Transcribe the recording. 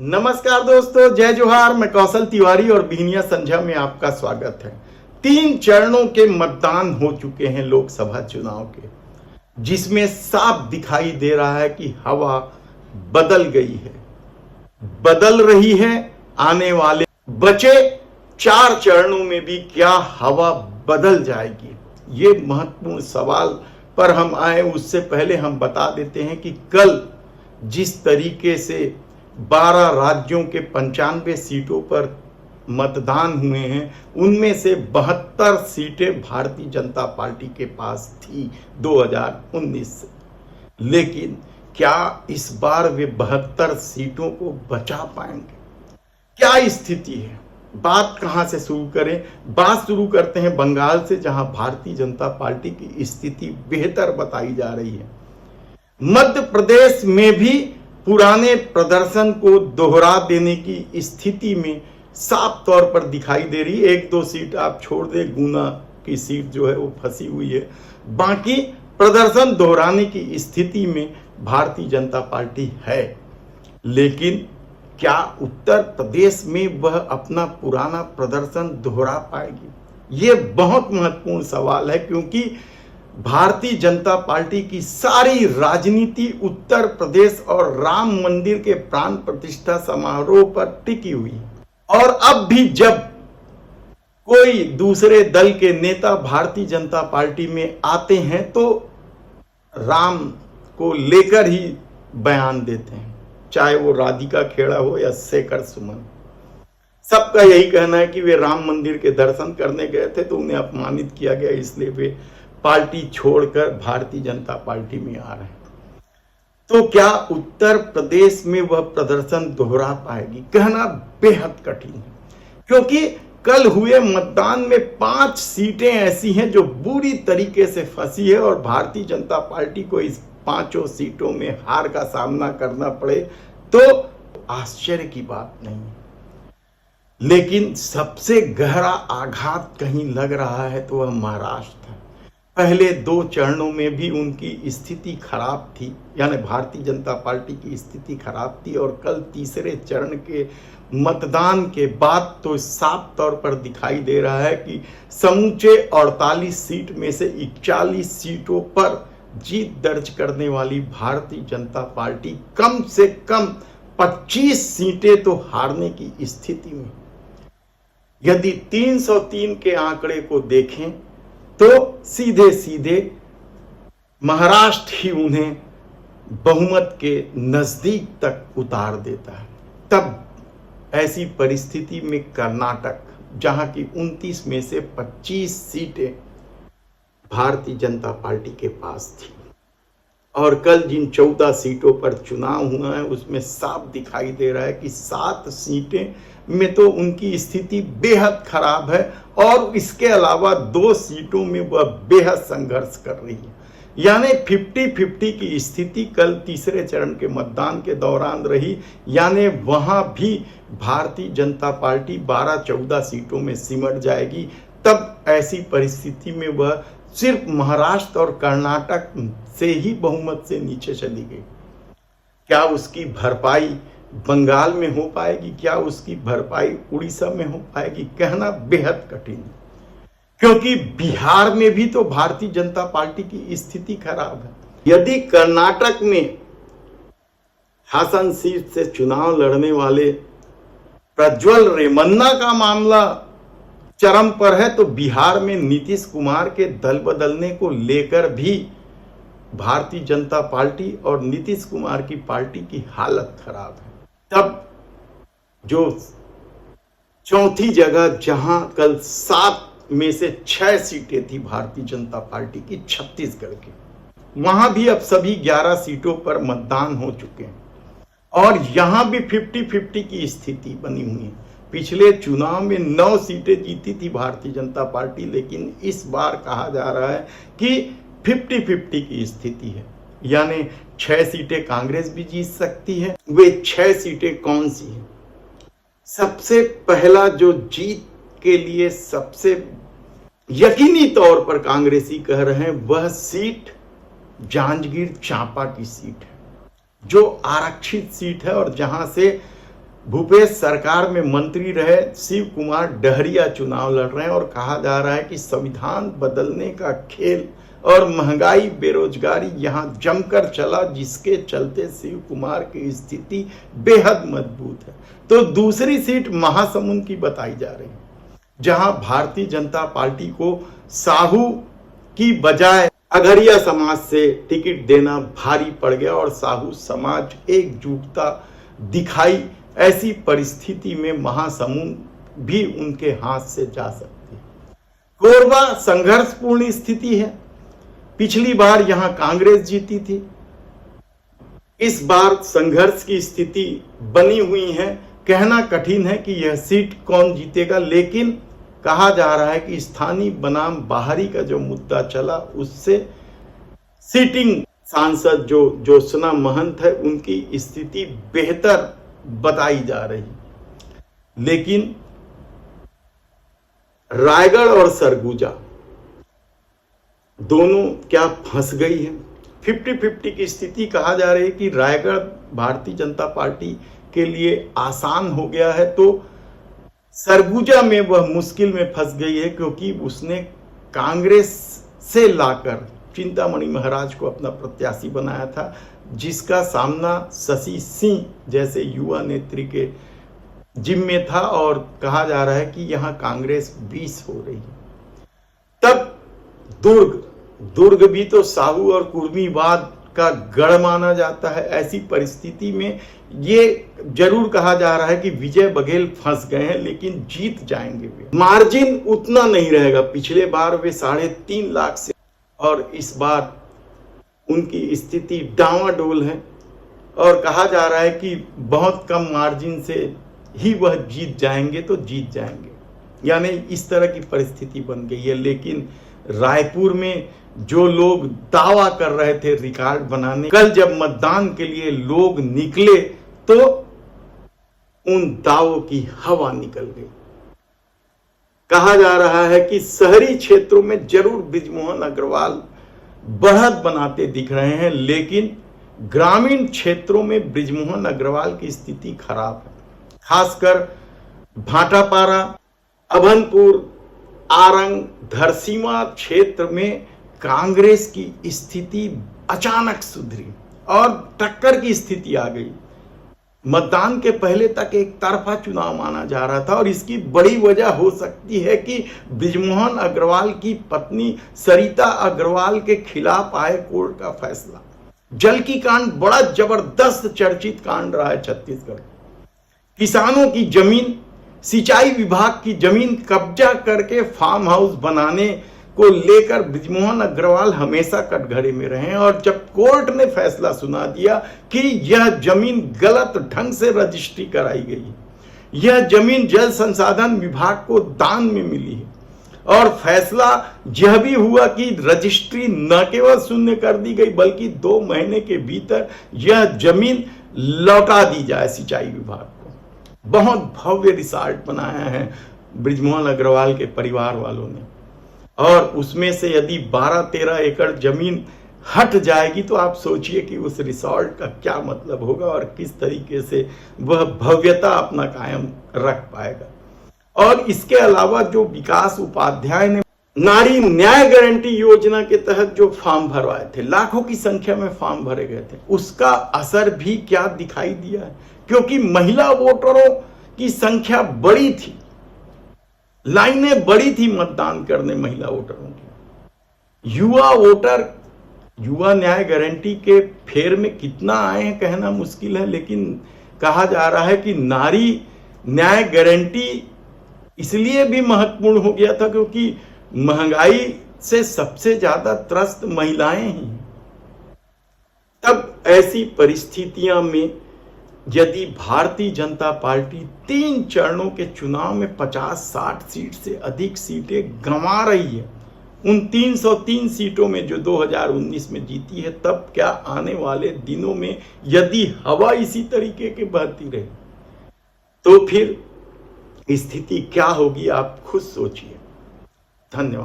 नमस्कार दोस्तों, जय जोहार। मैं कौशल तिवारी और बिहनिया संझा में आपका स्वागत है। 3 चरणों के मतदान हो चुके हैं लोकसभा चुनाव के, जिसमें साफ दिखाई दे रहा है कि हवा बदल गई है, बदल रही है। आने वाले बचे 4 चरणों में भी क्या हवा बदल जाएगी, ये महत्वपूर्ण सवाल पर हम आए उससे पहले हम बता देते हैं कि कल जिस तरीके से 12 राज्यों के 95 सीटों पर मतदान हुए हैं, उनमें से 72 सीटें भारतीय जनता पार्टी के पास थी 2019 से। लेकिन क्या इस बार वे 72 सीटों को बचा पाएंगे? क्या स्थिति है? बात कहां से शुरू करें? बात शुरू करते हैं बंगाल से, जहां भारतीय जनता पार्टी की स्थिति बेहतर बताई जा रही है। मध्य प्रदेश में भी पुराने प्रदर्शन को दोहरा देने की स्थिति में साफ तौर पर दिखाई दे रही है। 1-2 सीट आप छोड़ दे, गुना की सीट जो है वो फंसी हुई है। बाकी प्रदर्शन दोहराने की स्थिति में भारतीय जनता पार्टी है। लेकिन क्या उत्तर प्रदेश में वह अपना पुराना प्रदर्शन दोहरा पाएगी? ये बहुत महत्वपूर्ण सवाल है, क्योंकि भारतीय जनता पार्टी की सारी राजनीति उत्तर प्रदेश और राम मंदिर के प्राण प्रतिष्ठा समारोह पर टिकी हुई है। और अब भी जब कोई दूसरे दल के नेता भारतीय जनता पार्टी में आते हैं तो राम को लेकर ही बयान देते हैं, चाहे वो राधिका खेड़ा हो या शेखर सुमन। सबका यही कहना है कि वे राम मंदिर के दर्शन करने गए थे तो उन्हें अपमानित किया गया, इसलिए वे पार्टी छोड़कर भारतीय जनता पार्टी में आ रहे हैं। तो क्या उत्तर प्रदेश में वह प्रदर्शन दोहरा पाएगी? कहना बेहद कठिन है, क्योंकि कल हुए मतदान में 5 सीटें ऐसी हैं जो बुरी तरीके से फंसी है और भारतीय जनता पार्टी को इस 5 सीटों में हार का सामना करना पड़े तो आश्चर्य की बात नहीं है। लेकिन सबसे गहरा आघात कहीं लग रहा है तो वह महाराष्ट्र है। पहले 2 चरणों में भी उनकी स्थिति खराब थी, यानी भारतीय जनता पार्टी की स्थिति खराब थी, और कल तीसरे चरण के मतदान के बाद तो साफ तौर पर दिखाई दे रहा है कि समूचे 48 सीट में से 41 सीटों पर जीत दर्ज करने वाली भारतीय जनता पार्टी कम से कम 25 सीटें तो हारने की स्थिति में। यदि 303 के आंकड़े को देखें तो सीधे सीधे महाराष्ट्र ही उन्हें बहुमत के नजदीक तक उतार देता है। तब ऐसी परिस्थिति में कर्नाटक, जहां की 29 में से 25 सीटें भारतीय जनता पार्टी के पास थी, और कल जिन 14 सीटों पर चुनाव हुआ है उसमें साफ दिखाई दे रहा है कि 7 सीटें में तो उनकी स्थिति बेहद खराब है, और इसके अलावा 2 सीटों में वह बेहद संघर्ष कर रही है। यानी 50-50 की स्थिति कल तीसरे चरण के मतदान के दौरान रही। यानी वहां भी भारतीय जनता पार्टी 12-14 सीटों में सिमट जाएगी। तब ऐसी परिस्थिति में वह सिर्फ महाराष्ट्र और कर्नाटक से ही बहुमत से नीचे चली गई। क्या उसकी भरपाई बंगाल में हो पाएगी? क्या उसकी भरपाई उड़ीसा में हो पाएगी? कहना बेहद कठिन है, क्योंकि बिहार में भी तो भारतीय जनता पार्टी की स्थिति खराब है। यदि कर्नाटक में हासन सीट से चुनाव लड़ने वाले प्रज्वल रेवन्ना का मामला चरम पर है, तो बिहार में नीतीश कुमार के दल बदलने को लेकर भी भारतीय जनता पार्टी और नीतीश कुमार की पार्टी की हालत खराब है। तब जो चौथी जगह, जहां कल 7 में से 6 सीटें थी भारतीय जनता पार्टी की, छत्तीसगढ़ की, वहां भी अब सभी 11 सीटों पर मतदान हो चुके हैं, और यहां भी 50-50 की स्थिति बनी हुई है। पिछले चुनाव में 9 सीटें जीती थी भारतीय जनता पार्टी, लेकिन इस बार कहा जा रहा है कि 50-50 की स्थिति है। यानी 6 सीटें कांग्रेस भी जीत सकती है। वे 6 सीटें कौन सी हैं? सबसे पहला जो जीत के लिए सबसे यकीनी तौर पर कांग्रेसी कह रहे हैं, वह सीट जांजगीर चांपा की सीट है, जो आरक्षित सीट है और जहां से भूपेश सरकार में मंत्री रहे शिव कुमार डहरिया चुनाव लड़ रहे हैं और कहा जा रहा है कि संविधान बदलने का खेल और महंगाई बेरोजगारी यहां जमकर चला, जिसके चलते शिव कुमार की स्थिति बेहद मजबूत है। तो दूसरी सीट महासमुंद की बताई जा रही है, जहां भारतीय जनता पार्टी को साहू की बजाय अगरिया समाज से टिकट देना भारी पड़ गया और साहू समाज एकजुटता दिखाई। ऐसी परिस्थिति में महासमुंद भी उनके हाथ से जा सकती है। कोरबा संघर्षपूर्ण स्थिति है। पिछली बार यहां कांग्रेस जीती थी, इस बार संघर्ष की स्थिति बनी हुई है। कहना कठिन है कि यह सीट कौन जीतेगा, लेकिन कहा जा रहा है कि स्थानीय बनाम बाहरी का जो मुद्दा चला, उससे सिटिंग सांसद जो ज्योत्सना महंत है, उनकी स्थिति बेहतर बताई जा रही। लेकिन रायगढ़ और सरगुजा दोनों क्या फंस गई है। 50-50 की स्थिति कहा जा रही है कि रायगढ़ भारतीय जनता पार्टी के लिए आसान हो गया है, तो सरगुजा में वह मुश्किल में फंस गई है, क्योंकि उसने कांग्रेस से लाकर चिंतामणि महाराज को अपना प्रत्याशी बनाया था, जिसका सामना शशि सिंह जैसे युवा नेत्री के जिम्मे था और कहा जा रहा है कि यहां कांग्रेस 20 हो रही है। तब दुर्ग भी तो साहू और कुर्मीवाद का गढ़ माना जाता है। ऐसी परिस्थिति में ये जरूर कहा जा रहा है कि विजय बघेल फंस गए हैं, लेकिन जीत जाएंगे वे। मार्जिन उतना नहीं रहेगा। पिछले बार वे 3.5 लाख से, और इस बार उनकी स्थिति डावाडोल है और कहा जा रहा है कि बहुत कम मार्जिन से ही वह जीत जाएंगे, तो जीत जाएंगे। यानी इस तरह की परिस्थिति बन गई है। लेकिन रायपुर में जो लोग दावा कर रहे थे रिकॉर्ड बनाने, कल जब मतदान के लिए लोग निकले तो उन दावों की हवा निकल गई। कहा जा रहा है कि शहरी क्षेत्रों में जरूर बृजमोहन अग्रवाल बढ़त बनाते दिख रहे हैं, लेकिन ग्रामीण क्षेत्रों में बृजमोहन अग्रवाल की स्थिति खराब है। खासकर भाटापारा, अभनपुर, आरंग, धरसीमा क्षेत्र में कांग्रेस की स्थिति अचानक सुधरी और टक्कर की स्थिति आ गई। मतदान के पहले तक एक तरफा चुनाव माना जा रहा था और इसकी बड़ी वजह हो सकती है कि बृजमोहन अग्रवाल की पत्नी सरिता अग्रवाल के खिलाफ आए कोर्ट का फैसला। जल की कांड बड़ा जबरदस्त चर्चित कांड रहा है छत्तीसगढ़। किसानों की जमीन, सिंचाई विभाग की जमीन कब्जा करके फार्म हाउस बनाने को लेकर बृजमोहन अग्रवाल हमेशा कटघरे में रहे और जब कोर्ट ने फैसला सुना दिया कि यह जमीन गलत ढंग से रजिस्ट्री कराई गई है, यह जमीन जल संसाधन विभाग को दान में मिली है, और फैसला यह भी हुआ कि रजिस्ट्री न केवल शून्य कर दी गई बल्कि 2 महीने के भीतर यह जमीन लौटा दी जाए सिंचाई विभाग को। बहुत भव्य रिसॉर्ट बनाया है बृजमोहन अग्रवाल के परिवार वालों ने, और उसमें से यदि 12-13 एकड़ जमीन हट जाएगी तो आप सोचिए कि उस रिसॉर्ट का क्या मतलब होगा और किस तरीके से वह भव्यता अपना कायम रख पाएगा। और इसके अलावा जो विकास उपाध्याय ने नारी न्याय गारंटी योजना के तहत जो फॉर्म भरवाए थे, लाखों की संख्या में फॉर्म भरे गए थे, उसका असर भी क्या दिखाई दिया है, क्योंकि महिला वोटरों की संख्या बड़ी थी, लाइनें बड़ी थी मतदान करने महिला वोटरों की। युवा वोटर युवा न्याय गारंटी के फेर में कितना आए हैं कहना मुश्किल है, लेकिन कहा जा रहा है कि नारी न्याय गारंटी इसलिए भी महत्वपूर्ण हो गया था क्योंकि महंगाई से सबसे ज्यादा त्रस्त महिलाएं ही। तब ऐसी परिस्थितियों में यदि भारतीय जनता पार्टी 3 चरणों के चुनाव में 50-60 सीट से अधिक सीटें गंवा रही है, उन 303 सीटों में जो 2019 में जीती है, तब क्या आने वाले दिनों में यदि हवा इसी तरीके के बहती रही तो फिर स्थिति क्या होगी, आप खुद सोचिए। धन्यवाद।